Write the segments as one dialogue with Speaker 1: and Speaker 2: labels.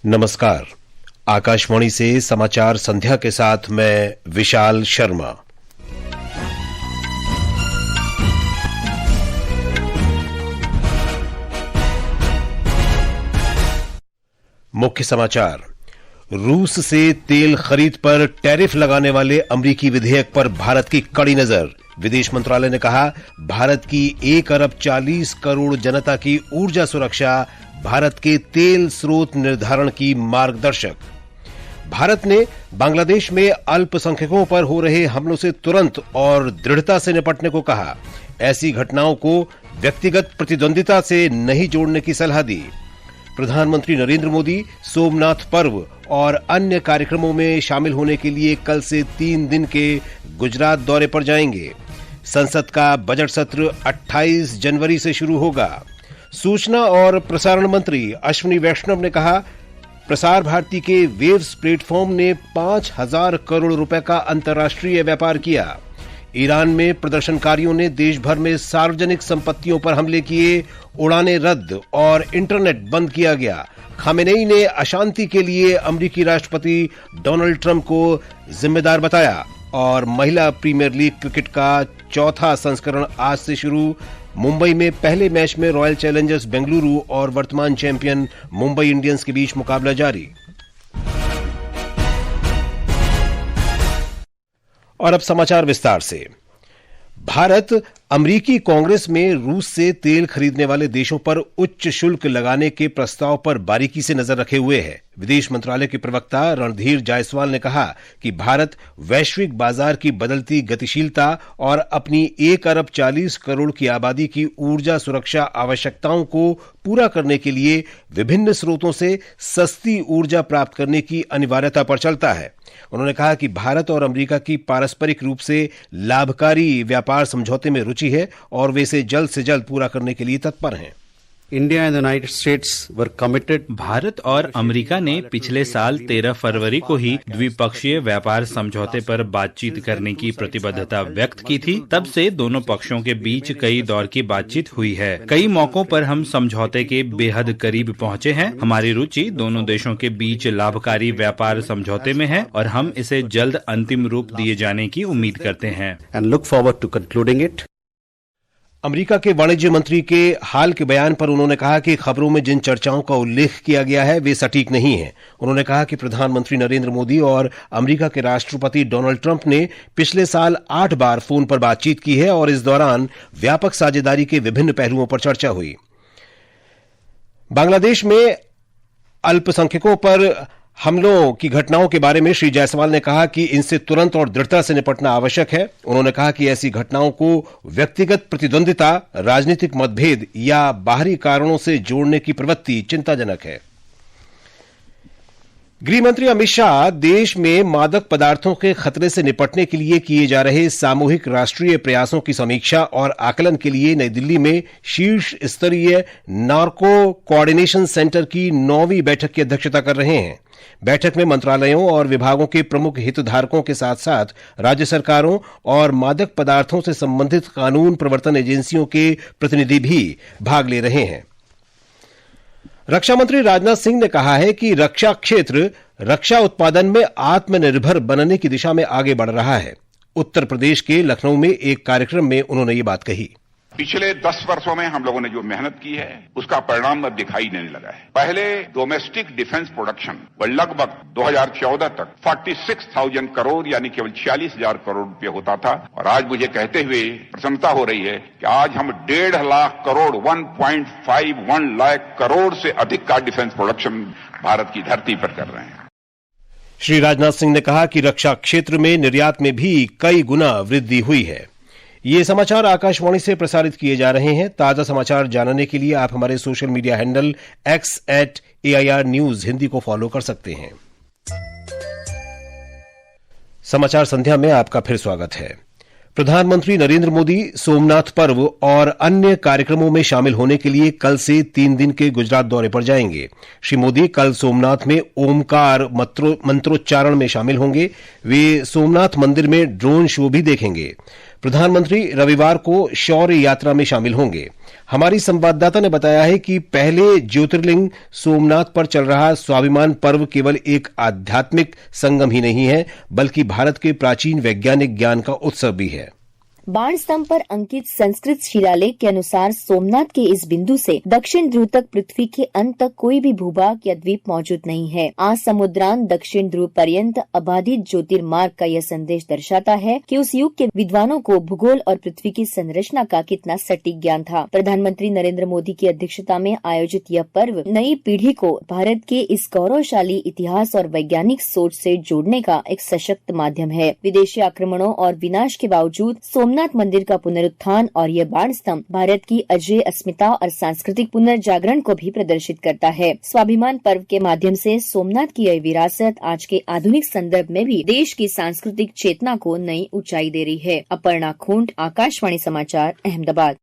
Speaker 1: नमस्कार। आकाशवाणी से समाचार संध्या के साथ मैं विशाल शर्मा। मुख्य समाचार। रूस से तेल खरीद पर टैरिफ लगाने वाले अमेरिकी विधेयक पर भारत की कड़ी नजर। विदेश मंत्रालय ने कहा, भारत की 1 अरब 40 करोड़ जनता की ऊर्जा सुरक्षा भारत के तेल स्रोत निर्धारण की मार्गदर्शक। भारत ने बांग्लादेश में अल्पसंख्यकों पर हो रहे हमलों से तुरंत और दृढ़ता से निपटने को कहा। ऐसी घटनाओं को व्यक्तिगत प्रतिद्वंदिता से नहीं जोड़ने की सलाह दी। प्रधानमंत्री नरेंद्र मोदी सोमनाथ पर्व और अन्य कार्यक्रमों में शामिल होने के लिए कल से 3 दिन के गुजरात दौरे पर जाएंगे। संसद का बजट सत्र 28 जनवरी से शुरू होगा। सूचना और प्रसारण मंत्री अश्विनी वैष्णव ने कहा, प्रसार भारती के वेव्स प्लेटफॉर्म ने 5,000 करोड़ रुपए का अंतर्राष्ट्रीय व्यापार किया। ईरान में प्रदर्शनकारियों ने देश भर में सार्वजनिक संपत्तियों पर हमले किए, उड़ानें रद्द और इंटरनेट बंद किया गया। खामेनेई ने अशांति के लिए अमेरिकी राष्ट्रपति डोनाल्ड ट्रंप को जिम्मेदार बताया। और महिला प्रीमियर लीग क्रिकेट का चौथा संस्करण आज से शुरू। मुंबई में पहले मैच में रॉयल चैलेंजर्स बेंगलुरु और वर्तमान चैंपियन मुंबई इंडियंस के बीच मुकाबला जारी। और अब समाचार विस्तार से। भारत अमेरिकी कांग्रेस में रूस से तेल खरीदने वाले देशों पर उच्च शुल्क लगाने के प्रस्ताव पर बारीकी से नजर रखे हुए है। विदेश मंत्रालय के प्रवक्ता रणधीर जायसवाल ने कहा कि भारत वैश्विक बाजार की बदलती गतिशीलता और अपनी 1 अरब 40 करोड़ की आबादी की ऊर्जा सुरक्षा आवश्यकताओं को पूरा करने के लिए विभिन्न स्रोतों से सस्ती ऊर्जा प्राप्त करने की अनिवार्यता पर चलता है। उन्होंने कहा कि भारत और अमेरिका की पारस्परिक रूप से लाभकारी व्यापार समझौते में रुचि है और वे इसे जल्द से जल्द पूरा करने के लिए तत्पर हैं।
Speaker 2: India and United states were committed.
Speaker 3: Bharat और अमेरिका ने पिछले साल 13 फरवरी को ही द्विपक्षीय व्यापार समझौते पर बातचीत करने की प्रतिबद्धता व्यक्त की थी। तब से दोनों पक्षों के बीच कई दौर की बातचीत हुई है। कई मौकों पर हम समझौते के बेहद करीब पहुंचे हैं। हमारी रुचि दोनों देशों के बीच लाभकारी व्यापार समझौते में है और हम इसे जल्द अंतिम रूप दिए जाने की उम्मीद करते हैं।
Speaker 2: And look forward to concluding it.
Speaker 1: America के वाणिज्य मंत्री के हाल के बयान पर उन्होंने कहा कि खबरों में जिन चर्चाओं का उल्लेख किया गया है वे सटीक नहीं है। उन्होंने कहा कि प्रधानमंत्री नरेंद्र मोदी और अमेरिका के राष्ट्रपति डोनाल्ड ट्रंप ने पिछले साल 8 बार फोन पर बातचीत की है और इस दौरान व्यापक साझेदारी के विभिन्न पहलुओं पर चर्चा हुई। बांग्लादेश में अल्पसंख्यकों पर हमलों की घटनाओं के बारे में श्री जायसवाल ने कहा कि इनसे तुरंत और दृढ़ता से निपटना आवश्यक है। उन्होंने कहा कि ऐसी घटनाओं को व्यक्तिगत प्रतिद्वंदिता, राजनीतिक मतभेद या बाहरी कारणों से जोड़ने की प्रवृत्ति चिंताजनक है। गृह मंत्री अमित शाह देश में मादक पदार्थों के खतरे से निपटने के लिए किए जा रहे सामूहिक राष्ट्रीय प्रयासों की समीक्षा और आकलन के लिए नई दिल्ली में शीर्ष स्तरीय नार्को कोऑर्डिनेशन सेंटर की 9वीं बैठक की अध्यक्षता कर रहे हैं। बैठक में मंत्रालयों और विभागों के प्रमुख हितधारकों के साथ साथ राज्य सरकारों और मादक पदार्थों से संबंधित कानून प्रवर्तन एजेंसियों के प्रतिनिधि भी भाग ले रहे हैं। रक्षा मंत्री राजनाथ सिंह ने कहा है कि रक्षा क्षेत्र रक्षा उत्पादन में आत्मनिर्भर बनने की दिशा में आगे बढ़ रहा है। उत्तर प्रदेश के लखनऊ में एक कार्यक्रम में उन्होंने ये बात कही।
Speaker 4: पिछले 10 वर्षों में हम लोगों ने जो मेहनत की है उसका परिणाम अब दिखाई देने लगा है। पहले डोमेस्टिक डिफेंस प्रोडक्शन लगभग 2014 तक 46,000 करोड़ यानी केवल 46,000 करोड़ रुपए होता था और आज मुझे कहते हुए प्रसन्नता हो रही है कि आज हम 1.5 लाख करोड़ 1.51 लाख करोड़ से अधिक का डिफेंस प्रोडक्शन भारत की धरती पर कर रहे हैं।
Speaker 1: श्री राजनाथ सिंह ने कहा कि रक्षा क्षेत्र में निर्यात में भी कई गुना वृद्धि हुई है। ये समाचार आकाशवाणी से प्रसारित किए जा रहे हैं। ताजा समाचार जानने के लिए आप हमारे social media handle x@AIR News Hindi को फॉलो कर सकते हैं। समाचार संध्या में आपका फिर स्वागत है। प्रधानमंत्री नरेंद्र मोदी सोमनाथ पर्व और अन्य कार्यक्रमों में शामिल होने के लिए कल से 3 दिन के गुजरात दौरे पर जाएंगे। श्री मोदी कल सोमनाथ में ओमकार मंत्रोच्चारण में शामिल होंगे। वे सोमनाथ मंदिर में ड्रोन शो भी देखेंगे। प्रधानमंत्री रविवार को शौर्य यात्रा में शामिल होंगे। हमारी संवाददाता ने बताया है कि पहले ज्योतिर्लिंग सोमनाथ पर चल रहा स्वाभिमान पर्व केवल एक आध्यात्मिक संगम ही नहीं है, बल्कि भारत के प्राचीन वैज्ञानिक ज्ञान का उत्सव भी है।
Speaker 5: बाण स्तंभ पर अंकित संस्कृत शिलालेख के अनुसार सोमनाथ के इस बिंदु से दक्षिण ध्रुव तक पृथ्वी के अंत तक कोई भी भूभाग या द्वीप मौजूद नहीं है। आज समुद्रांत दक्षिण ध्रुव पर्यंत अबाधित ज्योतिर्मार्ग का यह संदेश दर्शाता है कि उस युग के विद्वानों को भूगोल और पृथ्वी की संरचना का कितना सटीक ज्ञान था। प्रधानमंत्री नरेंद्र मोदी की अध्यक्षता में आयोजित यह पर्व नई पीढ़ी को भारत के इस गौरवशाली इतिहास और वैज्ञानिक सोच से जोड़ने का एक सशक्त माध्यम है। विदेशी आक्रमणों और विनाश के बावजूद सोमनाथ मंदिर का पुनरुत्थान और यह बाण स्तंभ भारत की अजय अस्मिता और सांस्कृतिक पुनर्जागरण को भी प्रदर्शित करता है। स्वाभिमान पर्व के माध्यम से सोमनाथ की यह विरासत आज के आधुनिक संदर्भ में भी देश की सांस्कृतिक चेतना को नई ऊंचाई दे रही है। अपर्णा खूंट, आकाशवाणी समाचार, अहमदाबाद।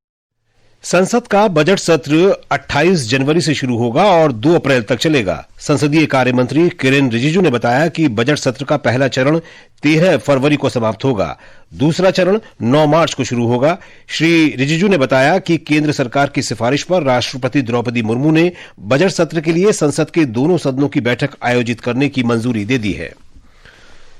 Speaker 1: संसद का बजट सत्र 28 जनवरी से शुरू होगा और 2 अप्रैल तक चलेगा। संसदीय कार्य मंत्री किरेन रिजिजू ने बताया कि बजट सत्र का पहला चरण 13 फरवरी को समाप्त होगा। दूसरा चरण 9 मार्च को शुरू होगा। श्री रिजिजू ने बताया कि केंद्र सरकार की सिफारिश पर राष्ट्रपति द्रौपदी मुर्मू ने बजट सत्र के लिए संसद के दोनों सदनों की बैठक आयोजित करने की मंजूरी दे दी है।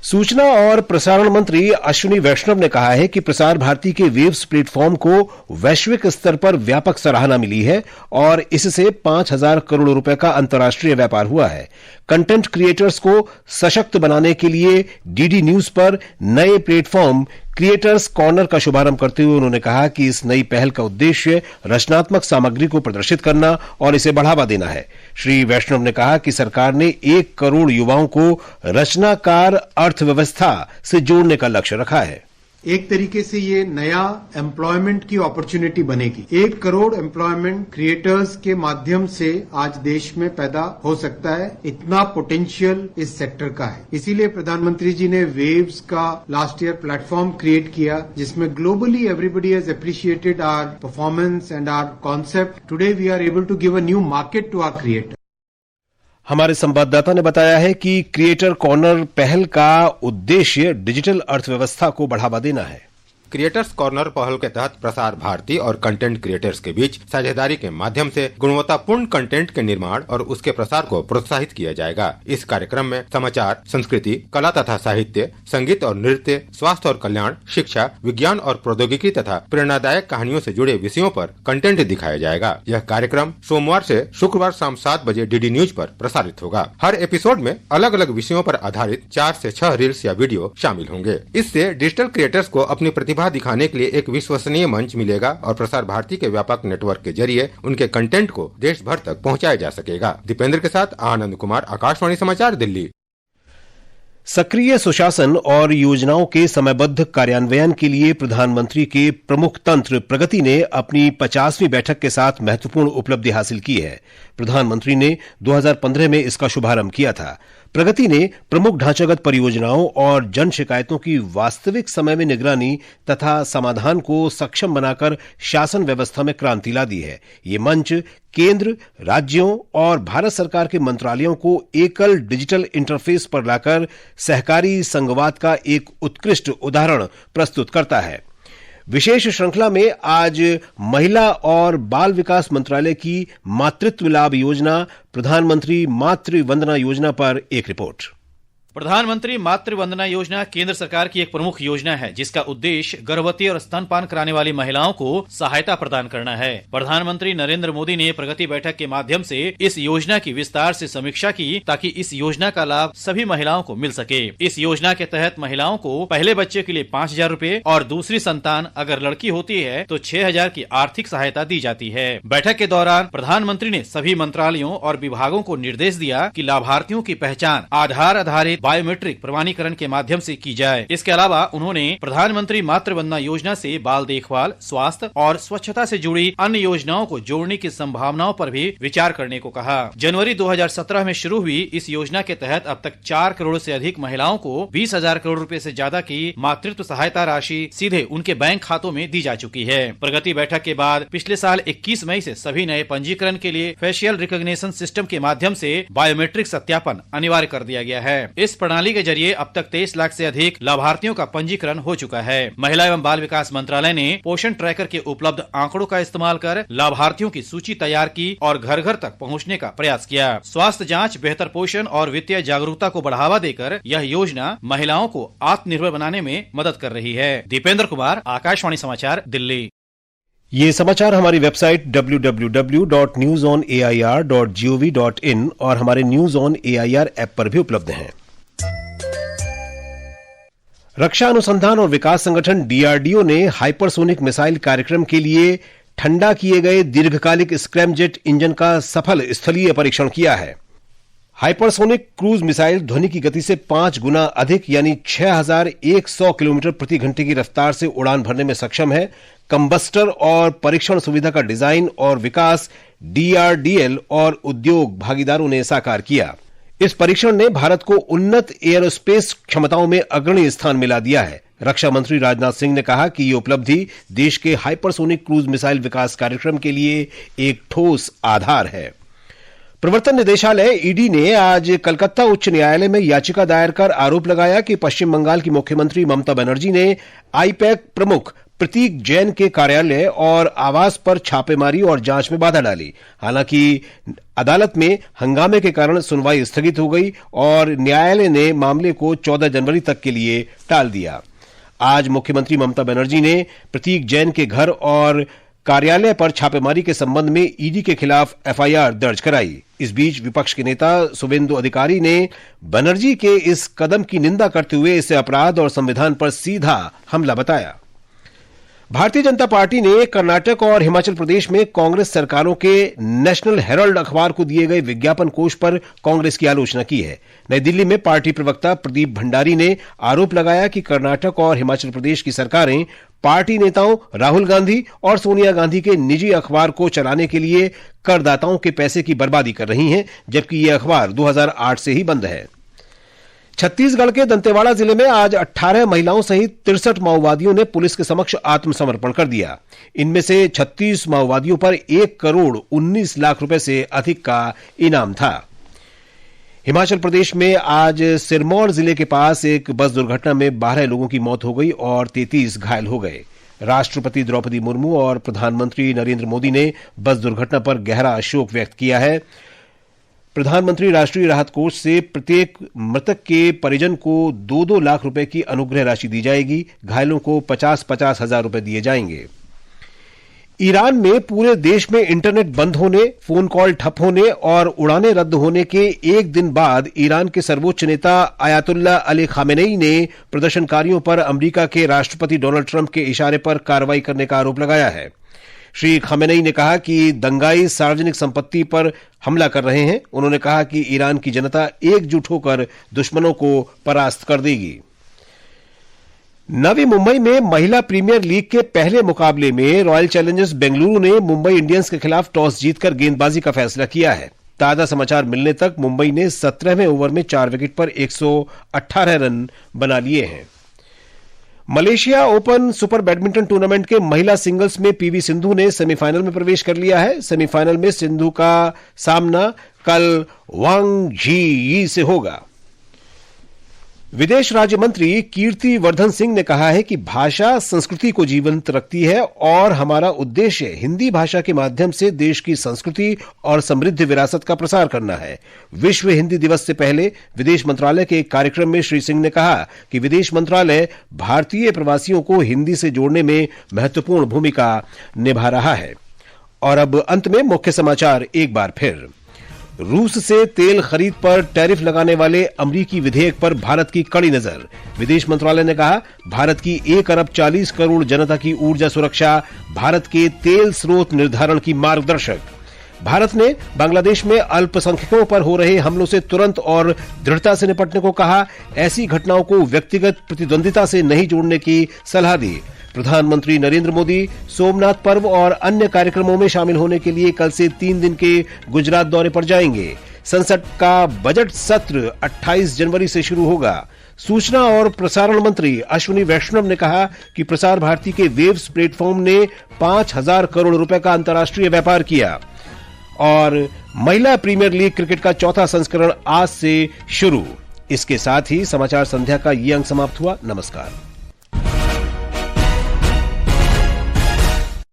Speaker 1: सूचना और प्रसारण मंत्री अश्विनी वैष्णव ने कहा है कि प्रसार भारती के वेव्स प्लेटफॉर्म को वैश्विक स्तर पर व्यापक सराहना मिली है और इससे 5,000 करोड़ रुपए का अंतर्राष्ट्रीय व्यापार हुआ है। कंटेंट क्रिएटर्स को सशक्त बनाने के लिए डीडी न्यूज पर नए प्लेटफॉर्म क्रिएटर्स कॉर्नर का शुभारंभ करते हुए उन्होंने कहा कि इस नई पहल का उद्देश्य रचनात्मक सामग्री को प्रदर्शित करना और इसे बढ़ावा देना है। श्री वैष्णव ने कहा कि सरकार ने 1 करोड़ युवाओं को रचनाकार अर्थव्यवस्था से जोड़ने का लक्ष्य रखा है।
Speaker 6: एक तरीके से ये नया एम्प्लॉयमेंट की अपॉर्चुनिटी बनेगी। 1 करोड़ एम्प्लॉयमेंट क्रिएटर्स के माध्यम से आज देश में पैदा हो सकता है। इतना पोटेंशियल इस सेक्टर का है। इसीलिए प्रधानमंत्री जी ने वेव्स का लास्ट ईयर प्लेटफॉर्म क्रिएट किया, जिसमें globally everybody has appreciated our performance and our concept. Today we are able to give a new market to our creator.
Speaker 1: हमारे संवाददाता ने बताया है कि क्रिएटर कॉर्नर पहल का उद्देश्य डिजिटल अर्थव्यवस्था को बढ़ावा देना है।
Speaker 7: क्रिएटर्स कॉर्नर पहल के तहत प्रसार भारती और कंटेंट क्रिएटर्स के बीच साझेदारी के माध्यम से गुणवत्तापूर्ण कंटेंट के निर्माण और उसके प्रसार को प्रोत्साहित किया जाएगा। इस कार्यक्रम में समाचार, संस्कृति, कला तथा साहित्य, संगीत और नृत्य, स्वास्थ्य और कल्याण, शिक्षा, विज्ञान और प्रौद्योगिकी तथा प्रेरणादायक कहानियों से जुड़े विषयों पर कंटेंट दिखाया जाएगा। यह कार्यक्रम सोमवार से शुक्रवार शाम 7 बजे डीडी न्यूज पर प्रसारित होगा। हर एपिसोड में अलग अलग विषयों पर आधारित 4 से 6 रील्स या वीडियो शामिल होंगे। इससे डिजिटल क्रिएटर्स को अपनी प्रतिभा दिखाने के लिए एक विश्वसनीय मंच मिलेगा और प्रसार भारती के व्यापक नेटवर्क के जरिए उनके कंटेंट को देश भर तक पहुंचाया जा सकेगा। दीपेंद्र के साथ आनंद कुमार, आकाशवाणी समाचार, दिल्ली।
Speaker 1: सक्रिय सुशासन और योजनाओं के समयबद्ध कार्यान्वयन के लिए प्रधानमंत्री के प्रमुख तंत्र प्रगति ने अपनी 50वीं बैठक के साथ महत्वपूर्ण उपलब्धि हासिल की है। प्रधानमंत्री ने 2015 में इसका शुभारंभ किया था। प्रगति ने प्रमुख ढांचागत परियोजनाओं और जन शिकायतों की वास्तविक समय में निगरानी तथा समाधान को सक्षम बनाकर शासन व्यवस्था में क्रांति ला दी है। ये मंच केंद्र, राज्यों और भारत सरकार के मंत्रालयों को एकल डिजिटल इंटरफेस पर लाकर सहकारी संघवाद का एक उत्कृष्ट उदाहरण प्रस्तुत करता है। विशेष श्रृंखला में आज महिला और बाल विकास मंत्रालय की मातृत्व लाभ योजना, प्रधानमंत्री मातृ वंदना योजना पर एक रिपोर्ट।
Speaker 8: प्रधानमंत्री मातृ वंदना योजना केंद्र सरकार की एक प्रमुख योजना है, जिसका उद्देश्य गर्भवती और स्तनपान कराने वाली महिलाओं को सहायता प्रदान करना है। प्रधानमंत्री नरेंद्र मोदी ने प्रगति बैठक के माध्यम से इस योजना की विस्तार से समीक्षा की, ताकि इस योजना का लाभ सभी महिलाओं को मिल सके। इस योजना के तहत महिलाओं को पहले बच्चे के लिए 5,000 रूपए और दूसरी संतान अगर लड़की होती है तो 6,000 की आर्थिक सहायता दी जाती है। बैठक के दौरान प्रधानमंत्री ने सभी मंत्रालयों और विभागों को निर्देश दिया कि लाभार्थियों की पहचान आधार आधारित बायोमेट्रिक प्रमाणीकरण के माध्यम से की जाए। इसके अलावा उन्होंने प्रधानमंत्री मातृ वंदना योजना से बाल देखभाल, स्वास्थ्य और स्वच्छता से जुड़ी अन्य योजनाओं को जोड़ने की संभावनाओं पर भी विचार करने को कहा। जनवरी 2017 में शुरू हुई इस योजना के तहत अब तक 4 करोड़ से अधिक महिलाओं को 20,000 करोड़ रुपए से ज्यादा की मातृत्व सहायता राशि सीधे उनके बैंक खातों में दी जा चुकी है। प्रगति बैठक के बाद पिछले साल 21 मई से सभी नए पंजीकरण के लिए फेशियल रिकॉग्निशन सिस्टम के माध्यम से बायोमेट्रिक सत्यापन अनिवार्य कर दिया गया है। इस इस प्रणाली के जरिए अब तक 23 लाख से अधिक लाभार्थियों का पंजीकरण हो चुका है। महिला एवं बाल विकास मंत्रालय ने पोषण ट्रैकर के उपलब्ध आंकड़ों का इस्तेमाल कर लाभार्थियों की सूची तैयार की और घर घर तक पहुंचने का प्रयास किया। स्वास्थ्य जांच, बेहतर पोषण और वित्तीय जागरूकता को बढ़ावा देकर यह योजना महिलाओं को आत्मनिर्भर बनाने में मदद कर रही है। दीपेंद्र कुमार, आकाशवाणी समाचार, दिल्ली।
Speaker 1: ये समाचार हमारी वेबसाइट www.newsonair.gov.in और हमारे न्यूज ऑन एआईआर ऐप पर भी उपलब्ध हैं। रक्षा अनुसंधान और विकास संगठन डीआरडीओ ने हाइपरसोनिक मिसाइल कार्यक्रम के लिए ठंडा किए गए दीर्घकालिक स्क्रैमजेट इंजन का सफल स्थलीय परीक्षण किया है। हाइपरसोनिक क्रूज मिसाइल ध्वनि की गति से 5 गुना अधिक यानी 6100 किलोमीटर प्रति घंटे की रफ्तार से उड़ान भरने में सक्षम है। कंबस्टर और परीक्षण सुविधा का डिजाइन और विकास डीआरडीएल और उद्योग भागीदारों ने साकार किया। इस परीक्षण ने भारत को उन्नत एयरोस्पेस क्षमताओं में अग्रणी स्थान मिला दिया है। रक्षा मंत्री राजनाथ सिंह ने कहा कि यह उपलब्धि देश के हाइपरसोनिक क्रूज मिसाइल विकास कार्यक्रम के लिए एक ठोस आधार है। प्रवर्तन निदेशालय ईडी ने आज कलकत्ता उच्च न्यायालय में याचिका दायर कर आरोप लगाया कि पश्चिम बंगाल की मुख्यमंत्री ममता बनर्जी ने आईपैक प्रमुख प्रतीक जैन के कार्यालय और आवास पर छापेमारी और जांच में बाधा डाली। हालांकि अदालत में हंगामे के कारण सुनवाई स्थगित हो गई और न्यायालय ने मामले को 14 जनवरी तक के लिए टाल दिया। आज मुख्यमंत्री ममता बनर्जी ने प्रतीक जैन के घर और कार्यालय पर छापेमारी के संबंध में ईडी के खिलाफ एफआईआर दर्ज कराई। इस बीच विपक्ष के नेता शुभेंदु अधिकारी ने बनर्जी के इस कदम की निंदा करते हुए इसे अपराध और संविधान पर सीधा हमला बताया। भारतीय जनता पार्टी ने कर्नाटक और हिमाचल प्रदेश में कांग्रेस सरकारों के नेशनल हेराल्ड अखबार को दिए गए विज्ञापन कोष पर कांग्रेस की आलोचना की है। नई दिल्ली में पार्टी प्रवक्ता प्रदीप भंडारी ने आरोप लगाया कि कर्नाटक और हिमाचल प्रदेश की सरकारें पार्टी नेताओं राहुल गांधी और सोनिया गांधी के निजी अखबार को चलाने के लिए करदाताओं के पैसे की बर्बादी कर रही हैं, जबकि यह अखबार 2008 से ही बंद है। छत्तीसगढ़ के दंतेवाड़ा जिले में आज 18 महिलाओं सहित 63 माओवादियों ने पुलिस के समक्ष आत्मसमर्पण कर दिया। इनमें से 36 माओवादियों पर 1 करोड़ 19 लाख रुपए से अधिक का इनाम था। हिमाचल प्रदेश में आज सिरमौर जिले के पास एक बस दुर्घटना में 12 लोगों की मौत हो गई और 33 घायल हो गए। राष्ट्रपति द्रौपदी मुर्मू और प्रधानमंत्री नरेंद्र मोदी ने बस दुर्घटना पर गहरा शोक व्यक्त किया है। प्रधानमंत्री राष्ट्रीय राहत कोष से प्रत्येक मृतक के परिजन को 2-2 लाख रुपए की अनुग्रह राशि दी जाएगी। घायलों को 50-50 हजार रुपए दिए जाएंगे। ईरान में पूरे देश में इंटरनेट बंद होने, फोन कॉल ठप होने और उड़ानें रद्द होने के एक दिन बाद ईरान के सर्वोच्च नेता आयतुल्लाह अली खामेनेई ने प्रदर्शनकारियों पर अमेरिका के राष्ट्रपति डोनाल्ड ट्रंप के इशारे पर कार्रवाई करने का आरोप लगाया है। श्री खामेनेई ने कहा कि दंगाई सार्वजनिक संपत्ति पर हमला कर रहे हैं। उन्होंने कहा कि ईरान की जनता एकजुट होकर दुश्मनों को परास्त कर देगी। नवी मुंबई में महिला प्रीमियर लीग के पहले मुकाबले में रॉयल चैलेंजर्स बेंगलुरु ने मुंबई इंडियंस के खिलाफ टॉस जीतकर गेंदबाजी का फैसला किया है। ताजा समाचार मिलने तक मुंबई ने 17वें ओवर में 4 विकेट पर 118 रन बना लिए हैं। Malaysia open super badminton tournament के महिला सिंगल्स में पीवी सिंधु ने सेमीफाइनल में प्रवेश कर लिया है। सेमीफाइनल में सिंधु का सामना कल वांग झी से होगा। विदेश राज्य मंत्री कीर्ति वर्धन सिंह ने कहा है कि भाषा संस्कृति को जीवंत रखती है और हमारा उद्देश्य हिंदी भाषा के माध्यम से देश की संस्कृति और समृद्ध विरासत का प्रसार करना है। विश्व हिंदी दिवस से पहले विदेश मंत्रालय के एक कार्यक्रम में श्री सिंह ने कहा कि विदेश मंत्रालय भारतीय प्रवासियों को हिंदी से जोड़ने में महत्वपूर्ण भूमिका निभा रहा है। और अब अंत में मुख्य समाचार एक बार फिर। रूस से तेल खरीद पर टैरिफ लगाने वाले अमरीकी विधेयक पर भारत की कड़ी नजर। विदेश मंत्रालय ने कहा, भारत की 1 अरब 40 करोड़ जनता की ऊर्जा सुरक्षा भारत के तेल स्रोत निर्धारण की मार्गदर्शक। भारत ने बांग्लादेश में अल्पसंख्यकों पर हो रहे हमलों से तुरंत और दृढ़ता से निपटने को कहा। ऐसी घटनाओं को व्यक्तिगत प्रतिद्वंदिता से नहीं जोड़ने की सलाह दी। प्रधानमंत्री नरेंद्र मोदी सोमनाथ पर्व और अन्य कार्यक्रमों में शामिल होने के लिए कल से 3 दिन के गुजरात दौरे पर जाएंगे। संसद का बजट सत्र 28 जनवरी से शुरू होगा। सूचना और प्रसारण मंत्री अश्विनी वैष्णव ने कहा कि प्रसार भारती के वेव्स प्लेटफॉर्म ने 5,000 करोड़ रुपए का अंतर्राष्ट्रीय व्यापार किया। और महिला प्रीमियर लीग क्रिकेट का चौथा संस्करण आज से शुरू। इसके साथ ही समाचार संध्या का ये अंक समाप्त हुआ। नमस्कार।